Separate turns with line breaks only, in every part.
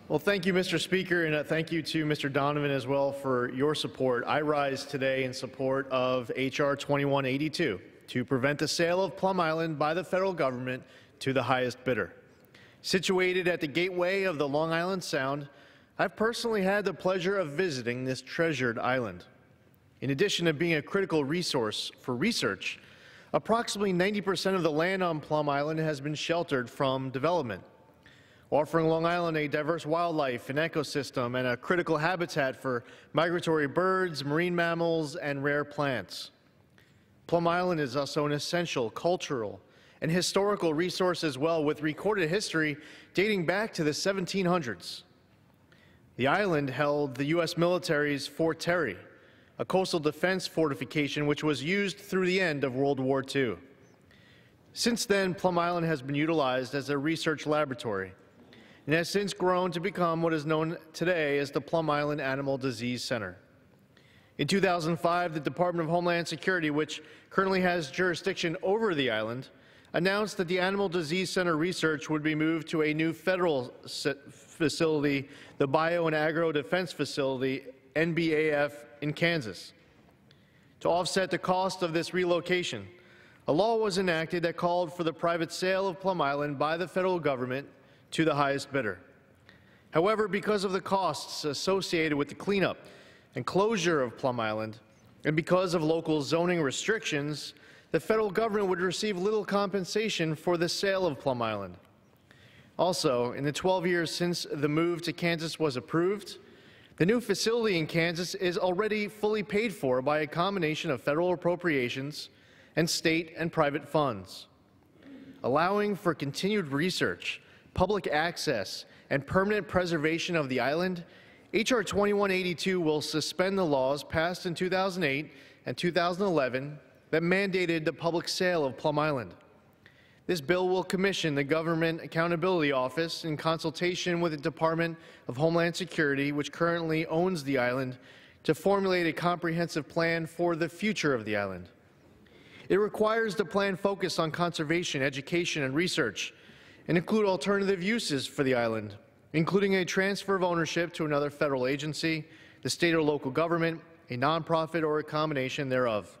Well, thank you, Mr. Speaker, and thank you to Mr. Donovan as well for your support. I rise today in support of H.R. 2182 to prevent the sale of Plum Island by the federal government to the highest bidder. Situated at the gateway of the Long Island Sound, I've personally had the pleasure of visiting this treasured island. In addition to being a critical resource for research, approximately 90% of the land on Plum Island has been sheltered from development, offering Long Island a diverse wildlife and ecosystem and a critical habitat for migratory birds, marine mammals, and rare plants. Plum Island is also an essential cultural and historical resource as well, with recorded history dating back to the 1700s. The island held the U.S. military's Fort Terry, a coastal defense fortification which was used through the end of World War II. Since then, Plum Island has been utilized as a research laboratory and has since grown to become what is known today as the Plum Island Animal Disease Center. In 2005, the Department of Homeland Security, which currently has jurisdiction over the island, announced that the Animal Disease Center research would be moved to a new federal facility, the Bio and Agro Defense Facility, NBAF, in Kansas. To offset the cost of this relocation, a law was enacted that called for the private sale of Plum Island by the federal government to the highest bidder. However, because of the costs associated with the cleanup and closure of Plum Island, and because of local zoning restrictions, the federal government would receive little compensation for the sale of Plum Island. Also, in the 12 years since the move to Kansas was approved, the new facility in Kansas is already fully paid for by a combination of federal appropriations and state and private funds, allowing for continued research, public access, and permanent preservation of the island. H.R. 2182 will suspend the laws passed in 2008 and 2011 that mandated the public sale of Plum Island. This bill will commission the Government Accountability Office in consultation with the Department of Homeland Security, which currently owns the island, to formulate a comprehensive plan for the future of the island. It requires the plan focus on conservation, education, and research, and include alternative uses for the island, including a transfer of ownership to another federal agency, the state or local government, a nonprofit, or a combination thereof.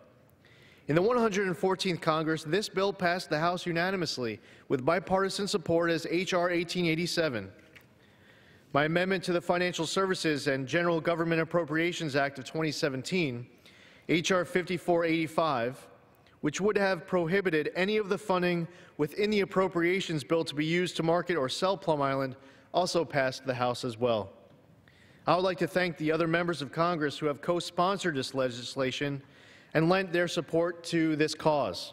In the 114th Congress, this bill passed the House unanimously with bipartisan support as H.R. 1887. My amendment to the Financial Services and General Government Appropriations Act of 2017, H.R. 5485, which would have prohibited any of the funding within the appropriations bill to be used to market or sell Plum Island, also passed the House as well. I would like to thank the other members of Congress who have co-sponsored this legislation and lent their support to this cause,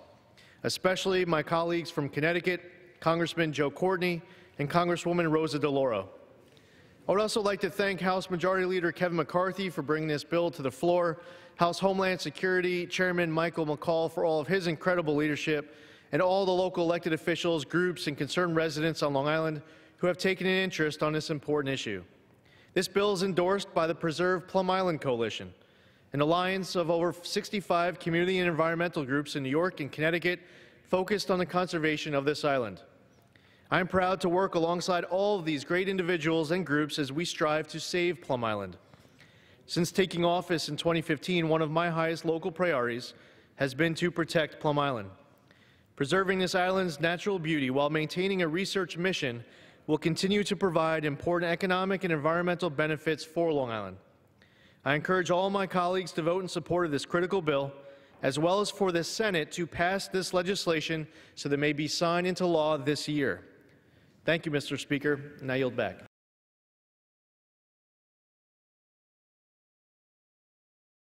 especially my colleagues from Connecticut, Congressman Joe Courtney and Congresswoman Rosa DeLauro. I would also like to thank House Majority Leader Kevin McCarthy for bringing this bill to the floor, House Homeland Security Chairman Michael McCall for all of his incredible leadership, and all the local elected officials, groups, and concerned residents on Long Island who have taken an interest on this important issue. This bill is endorsed by the Preserve Plum Island Coalition, an alliance of over 65 community and environmental groups in New York and Connecticut focused on the conservation of this island. I am proud to work alongside all of these great individuals and groups as we strive to save Plum Island. Since taking office in 2015, one of my highest local priorities has been to protect Plum Island. Preserving this island's natural beauty while maintaining a research mission will continue to provide important economic and environmental benefits for Long Island. I encourage all my colleagues to vote in support of this critical bill, as well as for the Senate to pass this legislation so that it may be signed into law this year. Thank you, Mr. Speaker, and I yield back.